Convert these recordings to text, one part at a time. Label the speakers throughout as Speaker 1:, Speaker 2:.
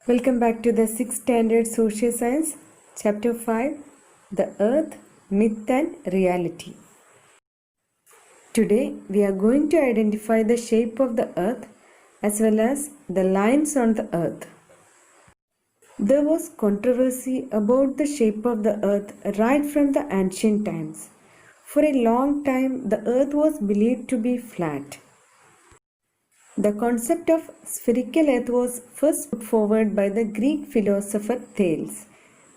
Speaker 1: Welcome back to the 6th Standard Social Science, Chapter 5, The Earth, Myth and Reality. Today, we are going to identify the shape of the Earth as well as the lines on the Earth. There was controversy about the shape of the Earth right from the ancient times. For a long time, the Earth was believed to be flat. The concept of spherical earth was first put forward by the Greek philosopher Thales,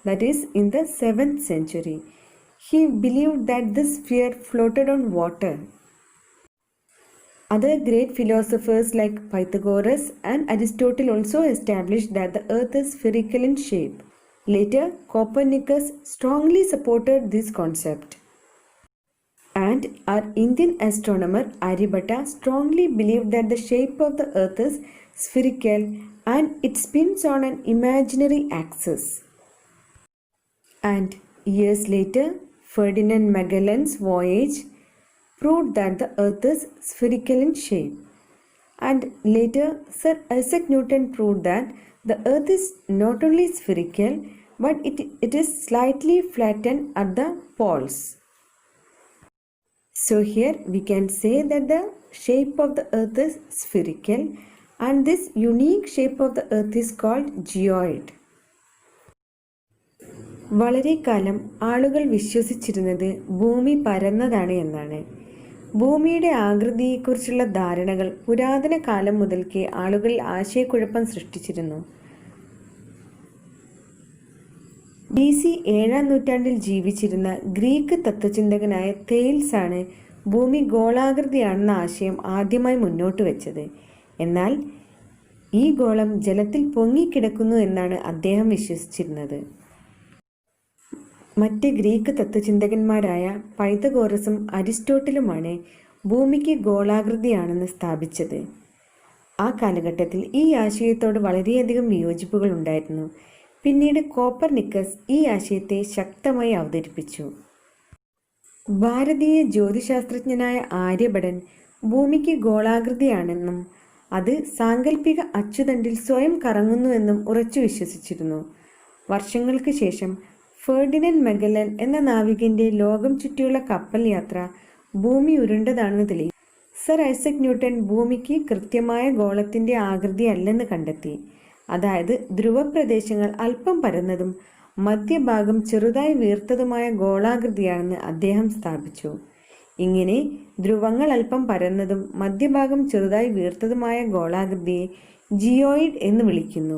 Speaker 1: that is, in the 7th century. He believed that this sphere floated on water. Other great philosophers like Pythagoras and Aristotle also established that the earth is spherical in shape. Later, Copernicus strongly supported this concept. And our Indian astronomer Aryabhatta strongly believed that the shape of the earth is spherical and it spins on an imaginary axis. And years later, Ferdinand Magellan's voyage proved that the earth is spherical in shape. And later, Sir Isaac Newton proved that the earth is not only spherical but it is slightly flattened at the poles. So here we can say that the shape of the earth is spherical and this unique shape of the earth is called geoid. വളരെ കാലം ആളുകൾ വിശ്വസിച്ചിരുന്നത് ഭൂമി പരന്നതാണ് എന്നാണ്. ഭൂമിയുടെ ആകൃതിയെക്കുറിച്ചുള്ള ധാരണകൾ പുരാതന കാലം മുതൽക്കേ ആളുകളിൽ ആശയക്കുഴപ്പം സൃഷ്ടിച്ചിരുന്നു. BC 7ാം നൂറ്റാണ്ടിൽ ജീവിച്ചിരുന്ന ഗ്രീക്ക് തത്വചിന്തകനായ തെയിൽസ് ആണ് ഭൂമി ഗോളാകൃതിയാണെന്ന ആശയം ആദ്യമായി മുന്നോട്ട് വെച്ചത്. എന്നാൽ ഈ ഗോളം ജലത്തിൽ പൊങ്ങിക്കിടക്കുന്നു എന്നാണ് അദ്ദേഹം വിശ്വസിച്ചിരുന്നത്. മറ്റ് ഗ്രീക്ക് തത്വചിന്തകന്മാരായ പൈതഗോറസും അരിസ്റ്റോട്ടിലുമാണ് ഭൂമിക്ക് ഗോളാകൃതിയാണെന്ന് സ്ഥാപിച്ചത്. ആ കാലഘട്ടത്തിൽ ഈ ആശയത്തോട് വളരെയധികം വിയോജിപ്പുകൾ ഉണ്ടായിരുന്നു. പിന്നീട് കോപ്പർനിക്കസ് ഈ ആശയത്തെ ശക്തമായി അവതരിപ്പിച്ചു. ഭാരതീയ ജ്യോതിശാസ്ത്രജ്ഞനായ ആര്യഭടൻ ഭൂമിക്ക് ഗോളാകൃതിയാണെന്നും അത് സാങ്കല്പിക അച്ചുതണ്ടിൽ സ്വയം കറങ്ങുന്നുവെന്നും ഉറച്ചു വിശ്വസിച്ചിരുന്നു. വർഷങ്ങൾക്ക് ശേഷം ഫെർഡിനൻഡ് മഗല്ലൻ എന്ന നാവികന്റെ ലോകം ചുറ്റിയുള്ള കപ്പൽ യാത്ര ഭൂമി ഉരുണ്ടതാണെന്ന് തെളിയിച്ചു. സർ ഐസക് ന്യൂട്ടൺ ഭൂമിക്ക് കൃത്യമായ ഗോളത്തിന്റെ ആകൃതി അല്ലെന്ന് കണ്ടെത്തി. അതായത് ധ്രുവപ്രദേശങ്ങൾ അല്പം പരന്നതും മധ്യഭാഗം ചെറുതായി വീർത്തതുമായ ഗോളാകൃതിയാണെന്ന് അദ്ദേഹം സ്ഥാപിച്ചു. ഇങ്ങനെ ധ്രുവങ്ങൾ അല്പം പരന്നതും മധ്യഭാഗം ചെറുതായി വീർത്തതുമായ ഗോളാകൃതിയെ ജിയോയിഡ് എന്ന് വിളിക്കുന്നു.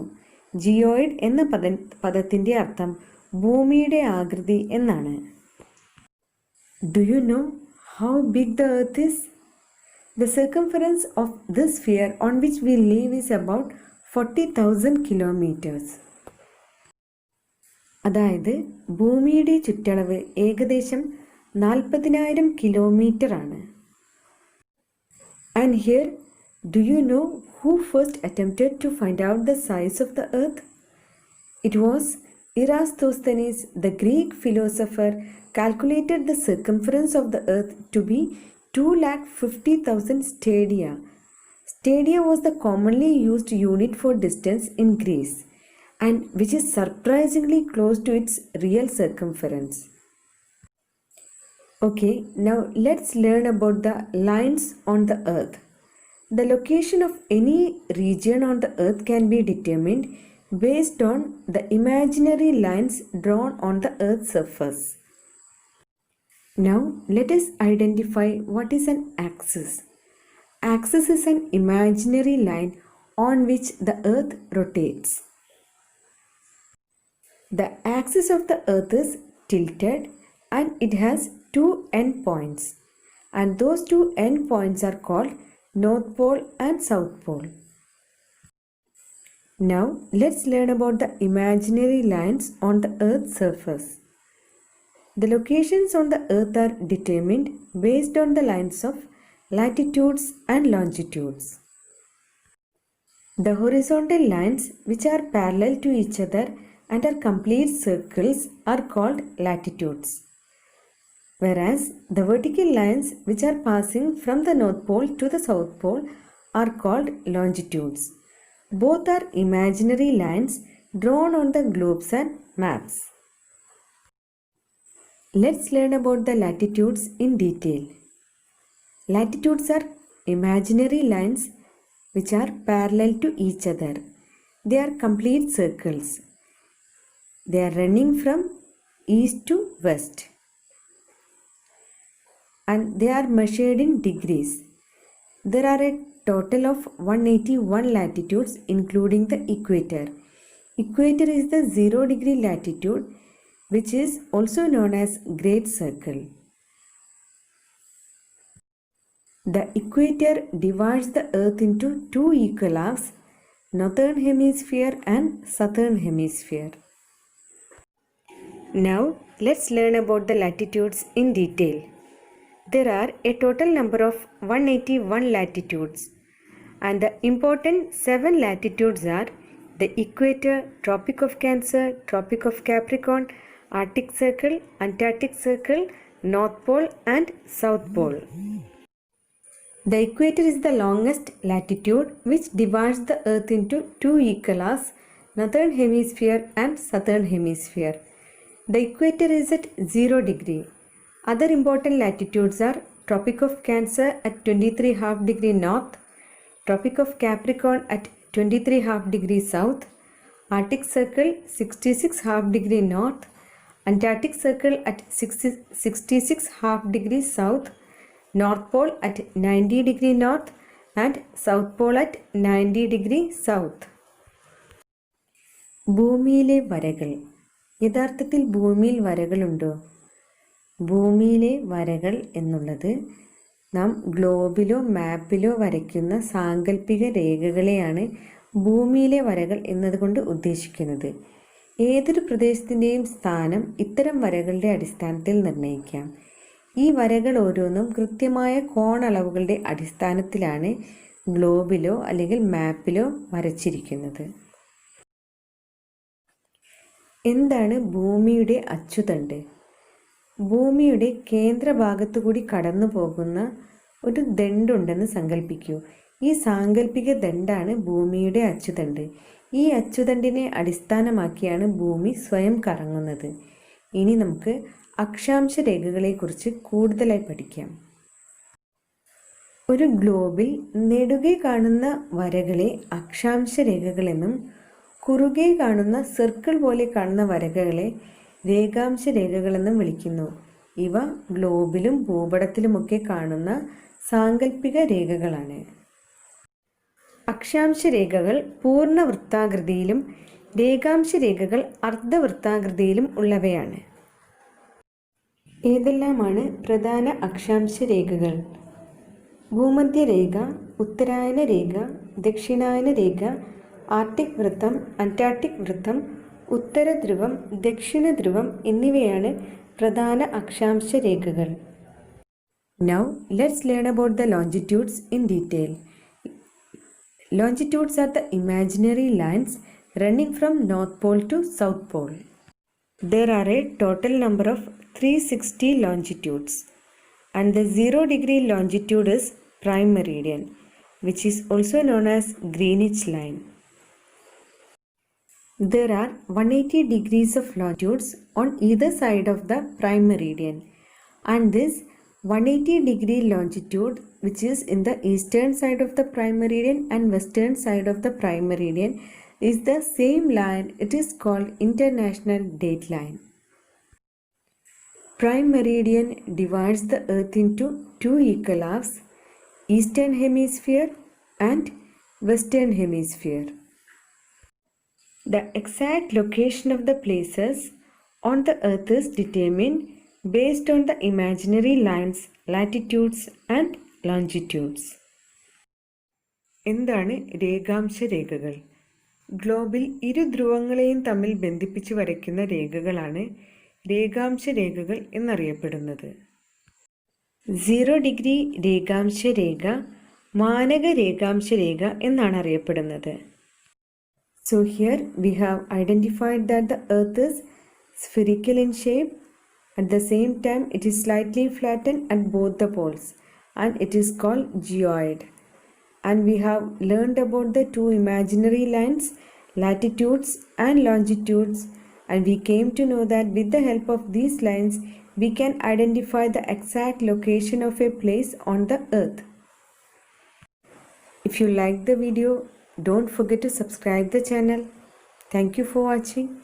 Speaker 1: ജിയോയിഡ് എന്ന പദത്തിന്റെ അർത്ഥം ഭൂമിയുടെ ആകൃതി എന്നാണ്. Do you know how big the earth is? The circumference of this sphere on which we live is about 40,000 kilometres. അതായത് ഭൂമിയുടെ ചുറ്റളവ് ഏകദേശം 40,000 കിലോമീറ്റർ ആണ്. And here, do you know who first attempted to find out the size of the earth? It was Eratosthenes, the Greek philosopher, calculated the circumference of the earth to be 250,000 stadia. Stadia was the commonly used unit for distance in Greece, and which is surprisingly close to its real circumference. Okay, now let's learn about the lines on the earth. The location of any region on the earth can be determined based on the imaginary lines drawn on the earth's surface. Now let us identify what is an axis. Axis is an imaginary line on which the earth rotates. The axis of the earth is tilted and it has two end points, and those two end points are called North Pole and South Pole. Now let's learn about the imaginary lines on the earth's surface. The locations on the earth are determined based on the lines of latitudes and longitudes. The horizontal lines which are parallel to each other and are complete circles are called latitudes, whereas the vertical lines which are passing from the North Pole to the South Pole are called longitudes. Both are imaginary lines drawn on the globes and maps. Let's learn about the latitudes in detail. Latitudes are imaginary lines which are parallel to each other. They are complete circles. They are running from east to west and they are measured in degrees. There are a total of 181 latitudes including the equator. Equator is the 0-degree latitude which is also known as Great Circle. The equator divides the earth into two equal halves, northern hemisphere and southern hemisphere. Now let's learn about the latitudes in detail. There are a total number of 181 latitudes and the important 7 latitudes are the equator, Tropic of Cancer, Tropic of Capricorn, Arctic Circle, Antarctic Circle, North Pole and South Pole. The equator is the longest latitude which divides the earth into two equal halves, northern hemisphere and southern hemisphere. The equator is at 0 degree. Other important latitudes are Tropic of Cancer at 23.5 degree north, Tropic of Capricorn at 23.5 degree south, Arctic Circle 66.5 degree north, Antarctic Circle at 66.5 degree south, North Pole at 90 degree north and South Pole at 90 degree south. ഭൂമിയിലെ വരകൾ. യഥാർത്ഥത്തിൽ ഭൂമിയിൽ വരകളുണ്ടോ? ഭൂമിയിലെ വരകൾ എന്നുള്ളത് നാം ഗ്ലോബിലോ മാപ്പിലോ വരയ്ക്കുന്ന സാങ്കല്പിക രേഖകളെയാണ് ഭൂമിയിലെ വരകൾ എന്നതുകൊണ്ട് ഉദ്ദേശിക്കുന്നത്. ഏതൊരു പ്രദേശത്തിൻ്റെയും സ്ഥാനം ഇത്തരം വരകളുടെ അടിസ്ഥാനത്തിൽ നിർണ്ണയിക്കാം. ഈ വരകൾ ഓരോന്നും കൃത്യമായ കോണളവുകളുടെ അടിസ്ഥാനത്തിലാണ് ഗ്ലോബിലോ അല്ലെങ്കിൽ മാപ്പിലോ വരച്ചിരിക്കുന്നത്. എന്താണ് ഭൂമിയുടെ അച്ചുതണ്ട്? ഭൂമിയുടെ കേന്ദ്രഭാഗത്തു കൂടി കടന്നു പോകുന്ന ഒരു ദണ്ടുണ്ടെന്ന് സങ്കല്പിക്കൂ. ഈ സാങ്കല്പിക ദണ്ടാണ് ഭൂമിയുടെ അച്ചുതണ്ട്. ഈ അച്ചുതണ്ടിനെ അടിസ്ഥാനമാക്കിയാണ് ഭൂമി സ്വയം കറങ്ങുന്നത്. ഇനി നമുക്ക് അക്ഷാംശ രേഖകളെക്കുറിച്ച് കൂടുതലായി പഠിക്കാം. ഒരു ഗ്ലോബിൽ നെടുകെ കാണുന്ന വരകളെ അക്ഷാംശ രേഖകളെന്നും കുറുകെ കാണുന്ന സർക്കിൾ പോലെ കാണുന്ന വരകളെ രേഖാംശ രേഖകളെന്നും വിളിക്കുന്നു. ഇവ ഗ്ലോബിലും ഭൂപടത്തിലുമൊക്കെ കാണുന്ന സാങ്കല്പിക രേഖകളാണ്. അക്ഷാംശ രേഖകൾ പൂർണ്ണ വൃത്താകൃതിയിലും രേഖാംശ രേഖകൾ അർദ്ധവൃത്താകൃതിയിലും ഉള്ളവയാണ്. ഏതെല്ലാമാണ് പ്രധാന അക്ഷാംശ രേഖകൾ? ഭൂമധ്യരേഖ, ഉത്തരായന രേഖ, ദക്ഷിണായന രേഖ, ആർട്ടിക് വൃത്തം, അന്റാർട്ടിക് വൃത്തം, ഉത്തര ധ്രുവം, ദക്ഷിണ ധ്രുവം എന്നിവയാണ് പ്രധാന അക്ഷാംശ രേഖകൾ. Now let's learn about the longitudes in detail. Longitudes are the imaginary lines running from North Pole to South Pole. There are a total number of 360 longitudes and the 0-degree longitude is prime meridian, which is also known as Greenwich line. There are 180 degrees of longitudes on either side of the prime meridian, and this 180-degree longitude which is in the eastern side of the prime meridian and western side of the prime meridian is the same line. It is called international date line. Prime meridian divides the earth into two equal halves, eastern hemisphere and western hemisphere. The exact location of the places on the earth is determined based on the imaginary lines, latitudes and longitudes. എന്താണ് രേഖാംശ രേഖകൾ? ഗ്ലോബിൽ ഇരു ധ്രുവങ്ങളെയും തമ്മിൽ ബന്ധിപ്പിച്ച് വരയ്ക്കുന്ന രേഖകളാണ് രേഖാംശ രേഖകൾ എന്നറിയപ്പെടുന്നത്. 0-degree രേഖാംശ രേഖ മാനക രേഖാംശ രേഖ എന്നാണ് അറിയപ്പെടുന്നത്. So here we have identified that the earth is spherical in shape. At the same time it is slightly flattened at both the poles and it is called geoid. and we have learned about the two imaginary lines, latitudes and longitudes, and we came to know that with the help of these lines we can identify the exact location of a place on the earth. If you like the video, don't forget to subscribe the channel. Thank you for watching.